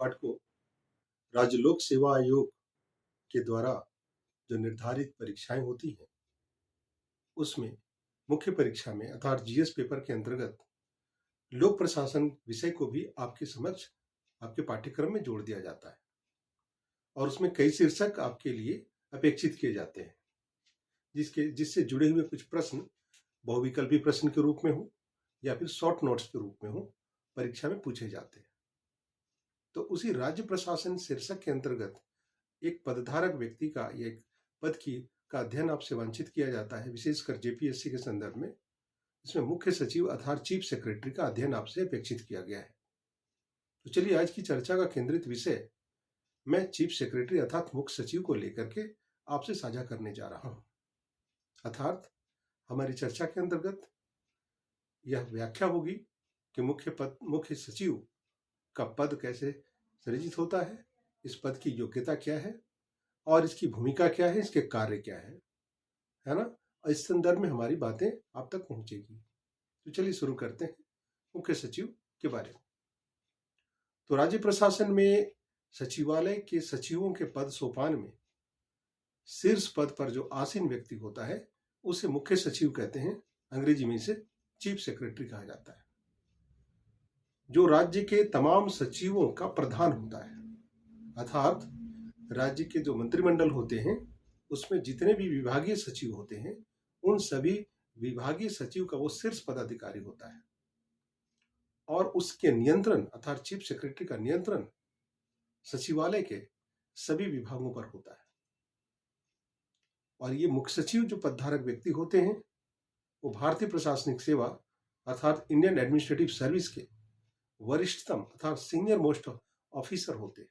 पाठ को राज्य लोक सेवा आयोग के द्वारा जो निर्धारित परीक्षाएं होती हैं उसमें मुख्य परीक्षा में अर्थात जीएस पेपर के अंतर्गत लोक प्रशासन विषय को भी आपके समक्ष आपके पाठ्यक्रम में जोड़ दिया जाता है और उसमें कई शीर्षक आपके लिए अपेक्षित किए जाते हैं जिससे जुड़े हुए कुछ प्रश्न बहुविकल्पी प्रश्न के रूप में हो या फिर शॉर्ट नोट्स के रूप में हो परीक्षा में पूछे जाते हैं। तो उसी राज्य प्रशासन शीर्षक के अंतर्गत एक पदधारक व्यक्ति का या एक पद का अध्ययन आपसे वांछित किया जाता है, विशेषकर जेपीएससी के संदर्भ में। इसमें मुख्य सचिव अर्थात चीफ सेक्रेटरी का अध्ययन आपसे अपेक्षित किया गया है। तो चलिए आज की चर्चा का केंद्रित विषय मैं चीफ सेक्रेटरी अर्थात मुख्य सचिव को लेकर के आपसे साझा करने जा रहा हूं। अर्थात हमारी चर्चा के अंतर्गत यह व्याख्या होगी कि मुख्य सचिव का पद कैसे सृजित होता है, इस पद की योग्यता क्या है और इसकी भूमिका क्या है, इसके कार्य क्या है ना। इस संदर्भ में हमारी बातें आप तक पहुंचेगी। तो चलिए शुरू करते हैं मुख्य सचिव के बारे में। तो राज्य प्रशासन में सचिवालय के सचिवों के पद सोपान में शीर्ष पद पर जो आसीन व्यक्ति होता है उसे मुख्य सचिव कहते हैं। अंग्रेजी में इसे चीफ सेक्रेटरी कहा जाता है, जो राज्य के तमाम सचिवों का प्रधान होता है। अर्थात राज्य के जो मंत्रिमंडल होते हैं उसमें जितने भी विभागीय सचिव होते हैं उन सभी विभागीय सचिव का वो शीर्ष पदाधिकारी होता है और उसके नियंत्रण अर्थात चीफ सेक्रेटरी का नियंत्रण सचिवालय के सभी विभागों पर होता है। और ये मुख्य सचिव जो पदधारक व्यक्ति होते हैं वो भारतीय प्रशासनिक सेवा अर्थात इंडियन एडमिनिस्ट्रेटिव सर्विस के वरिष्ठतम अर्थात सीनियर मोस्ट ऑफिसर होते हैं।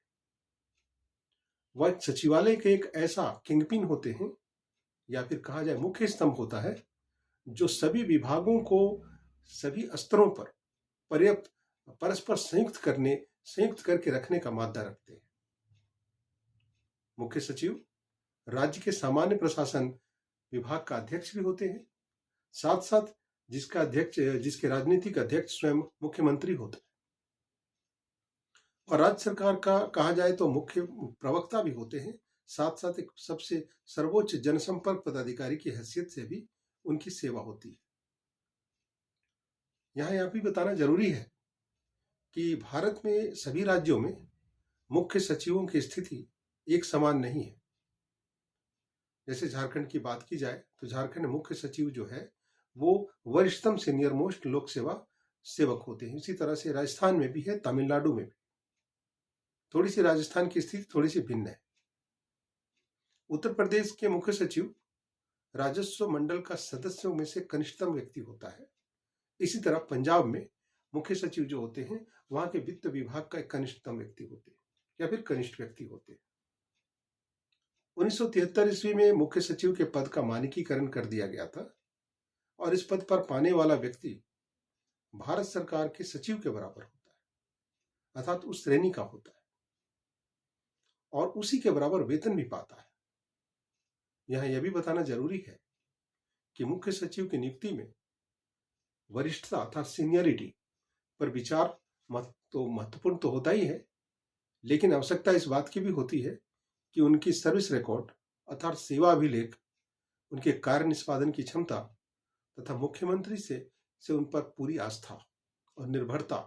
वह सचिवालय के एक ऐसा किंगपिन होते हैं या फिर कहा जाए मुख्य स्तंभ होता है जो सभी विभागों को सभी स्तरों पर पर्याप्त परस्पर संयुक्त करके रखने का मादा रखते हैं। मुख्य सचिव राज्य के सामान्य प्रशासन विभाग का अध्यक्ष भी होते हैं, साथ साथ जिसके राजनीतिक अध्यक्ष स्वयं मुख्यमंत्री होता है और राज्य सरकार का कहा जाए तो मुख्य प्रवक्ता भी होते हैं। साथ साथ एक सबसे सर्वोच्च जनसंपर्क पदाधिकारी की हैसियत से भी उनकी सेवा होती है। यहाँ यह भी बताना जरूरी है कि भारत में सभी राज्यों में मुख्य सचिवों की स्थिति एक समान नहीं है। जैसे झारखंड की बात की जाए तो झारखंड में मुख्य सचिव जो है वो वरिष्ठतम सीनियर मोस्ट लोक सेवा सेवक होते हैं। इसी तरह से राजस्थान में भी है, तमिलनाडु में भी। थोड़ी सी राजस्थान की स्थिति थोड़ी सी भिन्न है। उत्तर प्रदेश के मुख्य सचिव राजस्व मंडल का सदस्यों में से कनिष्ठतम व्यक्ति होता है। इसी तरह पंजाब में मुख्य सचिव जो होते हैं वहां के वित्त विभाग का एक कनिष्ठतम व्यक्ति होते हैं या फिर कनिष्ठ व्यक्ति होते हैं। 1973 ईस्वी में मुख्य सचिव के पद का मानकीकरण कर दिया गया था और इस पद पर पाने वाला व्यक्ति भारत सरकार के सचिव के बराबर होता है, अर्थात उस श्रेणी का होता है और उसी के बराबर वेतन भी पाता है। यहां यह भी बताना जरूरी है कि मुख्य सचिव की नियुक्ति में वरिष्ठता अर्थात सीनियरिटी पर विचार महत्वपूर्ण तो होता ही है, लेकिन आवश्यकता इस बात की भी होती है कि उनकी सर्विस रिकॉर्ड अर्थात सेवा अभिलेख, उनके कार्य निष्पादन की क्षमता तथा मुख्यमंत्री से उन पर पूरी आस्था और निर्भरता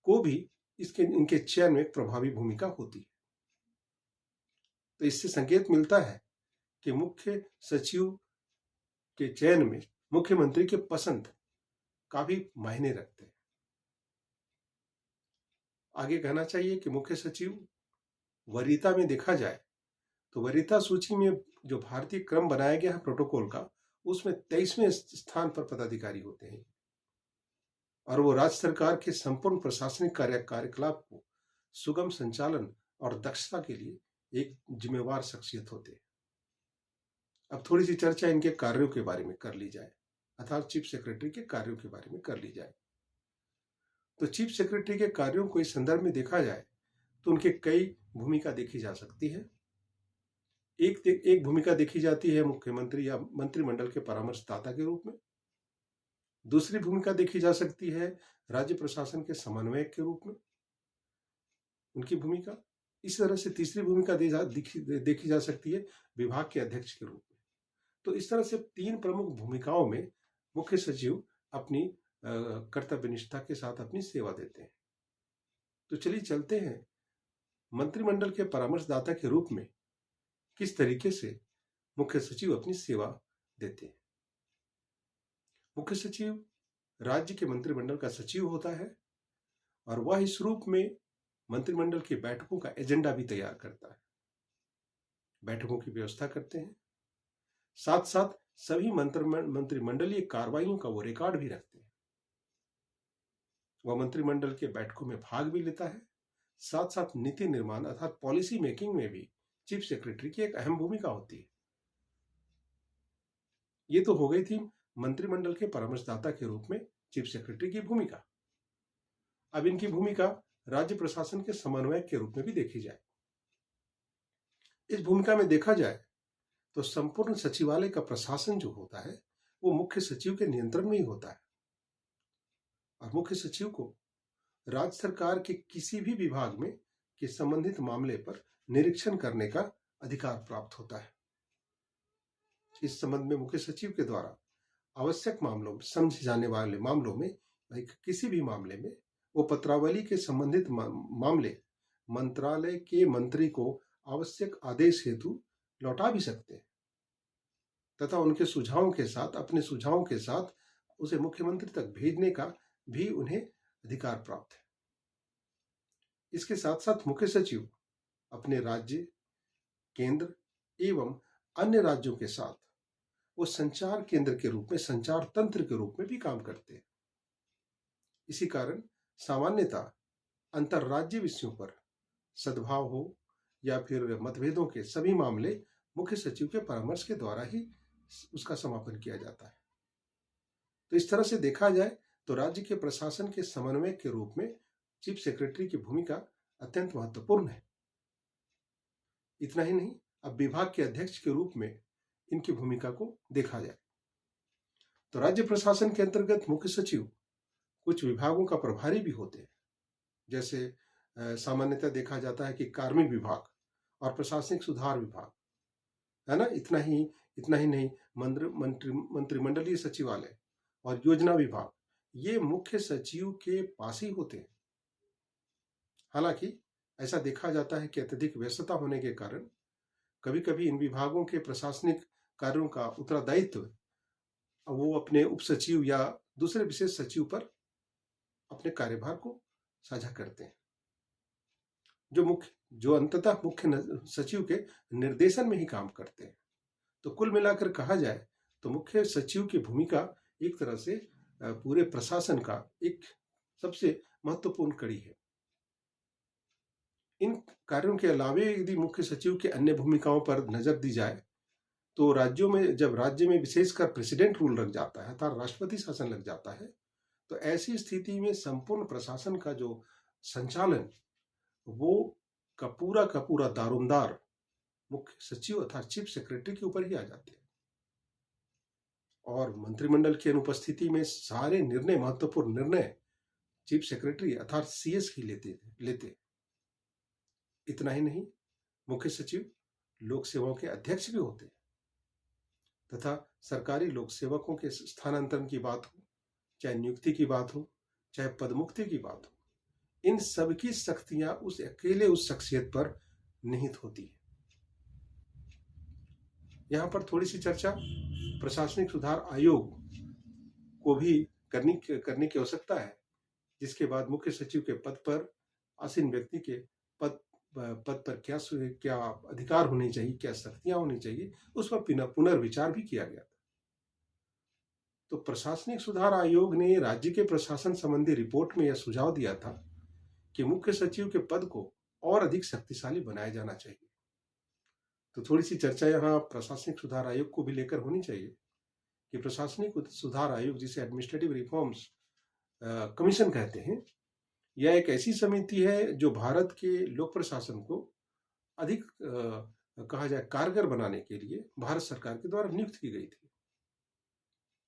को भी इनके चयन में एक प्रभावी भूमिका होती है। तो इससे संकेत मिलता है कि मुख्य सचिव के चयन में मुख्यमंत्री की पसंद काफी मायने रखते हैं। आगे कहना चाहिए कि मुख्य सचिव वरीयता में देखा जाए तो वरीयता सूची में जो भारतीय क्रम बनाया गया है प्रोटोकॉल का, उसमें 23वें स्थान पर पदाधिकारी होते हैं और वो राज्य सरकार के संपूर्ण प्रशासनिक कार्यकलाप को सुगम संचालन और दक्षता के लिए एक जिम्मेवार शख्सियत होते हैं। अब थोड़ी सी चर्चा इनके कार्यों के बारे में कर ली जाए, अर्थात चीफ सेक्रेटरी के कार्यों के बारे में कर ली जाए। तो चीफ सेक्रेटरी के कार्यों को इस संदर्भ में देखा जाए तो उनके कई भूमिका देखी जा सकती है। एक भूमिका देखी जाती है मुख्यमंत्री या मंत्रिमंडल के परामर्शदाता के रूप में। दूसरी भूमिका देखी जा सकती है राज्य प्रशासन के समन्वयक के रूप में। उनकी भूमिका। इस तरह से तीसरी भूमिका देखी जा सकती है विभाग के अध्यक्ष के रूप में। तो इस तरह से 3 प्रमुख भूमिकाओं में मुख्य सचिव अपनी कर्तव्य निष्ठा के साथ अपनी सेवा देते हैं। तो चलिए चलते हैं मंत्रिमंडल के परामर्शदाता के रूप में किस तरीके से मुख्य सचिव अपनी सेवा देते हैं। मुख्य सचिव राज्य के मंत्रिमंडल का सचिव होता है और वह इस रूप में मंत्रिमंडल की बैठकों का एजेंडा भी तैयार करता है, बैठकों की व्यवस्था करते हैं, साथ साथ सभी मंत्रिमंडलीय कार्रवाइयों का वो रिकॉर्ड भी रखते हैं। वह मंत्रिमंडल के बैठकों में भाग भी लेता है, साथ साथ नीति निर्माण अर्थात पॉलिसी मेकिंग में भी चीफ सेक्रेटरी की एक अहम भूमिका होती है। ये तो हो गई थी मंत्रिमंडल के परामर्शदाता के रूप में चीफ सेक्रेटरी की भूमिका। अब इनकी भूमिका राज्य प्रशासन के समन्वयक के रूप में भी देखी जाए। इस भूमिका में देखा जाए तो संपूर्ण सचिवालय का प्रशासन जो होता है वो मुख्य सचिव के नियंत्रण में ही होता है और मुख्य सचिव को राज्य सरकार के किसी भी विभाग में के संबंधित मामले पर निरीक्षण करने का अधिकार प्राप्त होता है। इस संबंध में मुख्य सचिव के द्वारा आवश्यक मामलों समझे जाने वाले मामलों में किसी भी मामले में वो पत्रावली के संबंधित मामले मंत्रालय के मंत्री को आवश्यक आदेश हेतु लौटा भी सकते हैं तथा उनके सुझावों के साथ अपने सुझावों के साथ उसे मुख्यमंत्री तक भेजने का भी उन्हें अधिकार प्राप्त है। इसके साथ साथ मुख्य सचिव अपने राज्य, केंद्र एवं अन्य राज्यों के साथ वो संचार केंद्र के रूप में, संचार तंत्र के रूप में भी काम करते हैं। इसी कारण सामान्यतः अंतर्राज्य विषयों पर सद्भाव हो या फिर मतभेदों के सभी मामले मुख्य सचिव के परामर्श के द्वारा ही उसका समापन किया जाता है। तो इस तरह से देखा जाए तो राज्य के प्रशासन के समन्वयक के रूप में चीफ सेक्रेटरी की भूमिका अत्यंत महत्वपूर्ण है। इतना ही नहीं, अब विभाग के अध्यक्ष के रूप में इनकी भूमिका को देखा जाए तो राज्य प्रशासन के अंतर्गत मुख्य सचिव कुछ विभागों का प्रभारी भी होते हैं। जैसे सामान्यतः देखा जाता है कि कार्मिक विभाग और प्रशासनिक सुधार विभाग, है ना। इतना ही नहीं, मंत्रिमंडलीय सचिवालय और योजना विभाग ये मुख्य सचिव के पास ही होते हैं। हालांकि ऐसा देखा जाता है कि अत्यधिक व्यस्तता होने के कारण कभी कभी इन विभागों के प्रशासनिक कार्यों का उत्तरदायित्व वो अपने उप सचिव या दूसरे विशेष सचिव पर अपने कार्यभार को साझा करते हैं, जो अंततः मुख्य सचिव के निर्देशन में ही काम करते हैं। तो कुल मिलाकर कहा जाए तो मुख्य सचिव की भूमिका एक तरह से पूरे प्रशासन का एक सबसे महत्वपूर्ण कड़ी है। इन कार्यों के अलावे यदि मुख्य सचिव के अन्य भूमिकाओं पर नजर दी जाए तो राज्यों में, जब राज्य में विशेषकर प्रेसिडेंट रूल लग जाता है अर्थात राष्ट्रपति शासन लग जाता है, तो ऐसी स्थिति में संपूर्ण प्रशासन का जो संचालन वो का पूरा दारोमदार मुख्य सचिव अर्थात चीफ सेक्रेटरी के ऊपर ही आ जाते हैं और मंत्रिमंडल की अनुपस्थिति में सारे निर्णय, महत्वपूर्ण निर्णय चीफ सेक्रेटरी अर्थात सीएस ही लेते। इतना ही नहीं, मुख्य सचिव लोक सेवाओं के अध्यक्ष भी होते हैं तथा सरकारी लोक सेवकों के स्थानांतरण की बात हो, चाहे नियुक्ति की बात हो, चाहे पदमुक्ति की बात हो, इन सब की सख्तियां उस शख्सियत पर निहित होती है। यहां पर थोड़ी सी चर्चा प्रशासनिक सुधार आयोग को भी करने की आवश्यकता है, जिसके बाद मुख्य सचिव के पद पर आसीन व्यक्ति के पद पर क्या अधिकार होने चाहिए, क्या सख्तियां होनी चाहिए, उस पर पुनर्विचार भी किया गया था। तो प्रशासनिक सुधार आयोग ने राज्य के प्रशासन संबंधी रिपोर्ट में यह सुझाव दिया था कि मुख्य सचिव के पद को और अधिक शक्तिशाली बनाया जाना चाहिए। तो थोड़ी सी चर्चा यहाँ प्रशासनिक सुधार आयोग को भी लेकर होनी चाहिए कि प्रशासनिक सुधार आयोग, जिसे एडमिनिस्ट्रेटिव रिफॉर्म्स कमीशन कहते हैं, यह एक ऐसी समिति है जो भारत के लोक प्रशासन को अधिक कहा जाए कारगर बनाने के लिए भारत सरकार के द्वारा नियुक्त की गई थी।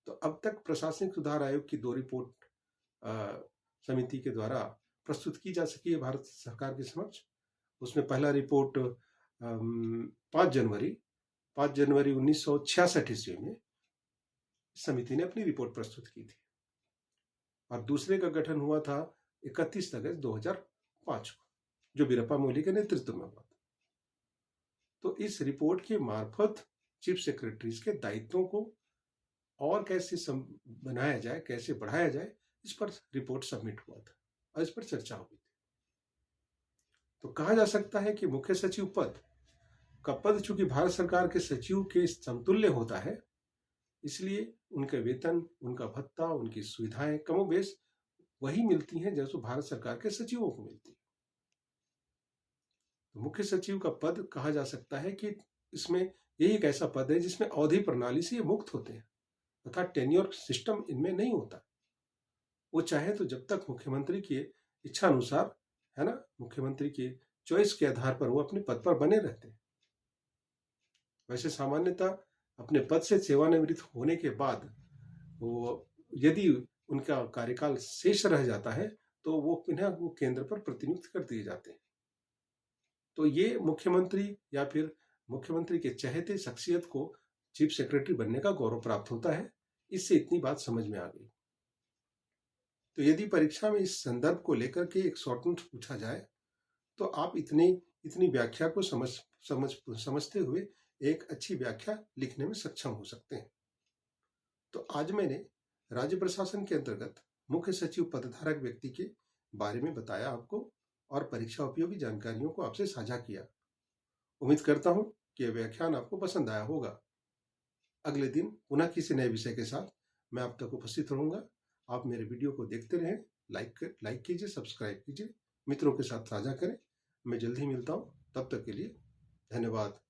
तो अब तक प्रशासनिक सुधार आयोग की 2 रिपोर्ट समिति के द्वारा प्रस्तुत की जा सकी है भारत सरकार के समक्ष। उसमें पहला रिपोर्ट 5 जनवरी 1966 ईस्वी में समिति ने अपनी रिपोर्ट प्रस्तुत की थी और दूसरे का गठन हुआ था 31 अगस्त 2005 को, जो वीरप्पा मोइली के नेतृत्व में हुआ था। तो इस रिपोर्ट के मार्फत चीफ सेक्रेटरीज के दायित्वों को और कैसे बनाया जाए, कैसे बढ़ाया जाए, इस पर रिपोर्ट सबमिट हुआ था और इस पर चर्चा हुई थी। तो कहा जा सकता है कि मुख्य सचिव पद का पद चूंकि भारत सरकार के सचिव के समतुल्य होता है, इसलिए उनके वेतन, उनका भत्ता, उनकी सुविधाएं कमोबेश वही मिलती हैं जैसे भारत सरकार के सचिवों को मिलती है। तो मुख्य सचिव का पद कहा जा सकता है कि इसमें यही एक ऐसा पद है जिसमें अवधि प्रणाली से ये मुक्त होते हैं, तथा टेन्योर सिस्टम इनमें नहीं होता। वो चाहे तो जब तक मुख्यमंत्री की इच्छा अनुसार, है ना, मुख्यमंत्री की चॉइस के आधार पर वो अपने पद पर बने रहते हैं। वैसे सामान्यतः अपने पद से सेवानिवृत्त होने के बाद वो यदि उनका कार्यकाल शेष रह जाता है तो वो पुनः वो केंद्र पर प्रतिनियुक्त कर दिए जाते हैं। तो ये मुख्यमंत्री या फिर मुख्यमंत्री के चहेते शख्सियत को चीफ सेक्रेटरी बनने का गौरव प्राप्त होता है। इससे इतनी बात समझ में आ गई। तो यदि परीक्षा में इस संदर्भ को लेकर के एक शॉर्ट नोट पूछा जाए तो आप इतनी व्याख्या को समझते हुए एक अच्छी व्याख्या लिखने में सक्षम हो सकते हैं। तो आज मैंने राज्य प्रशासन के अंतर्गत मुख्य सचिव पदधारक व्यक्ति के बारे में बताया आपको और परीक्षा उपयोगी जानकारियों को आपसे साझा किया। उम्मीद करता हूं कि यह व्याख्यान आपको पसंद आया होगा। अगले दिन पुनः किसी नए विषय के साथ मैं आप तक उपस्थित रहूंगा। आप मेरे वीडियो को देखते रहें, लाइक कीजिए, सब्सक्राइब कीजिए, मित्रों के साथ साझा करें। मैं जल्द ही मिलता हूं, तब तक के लिए धन्यवाद।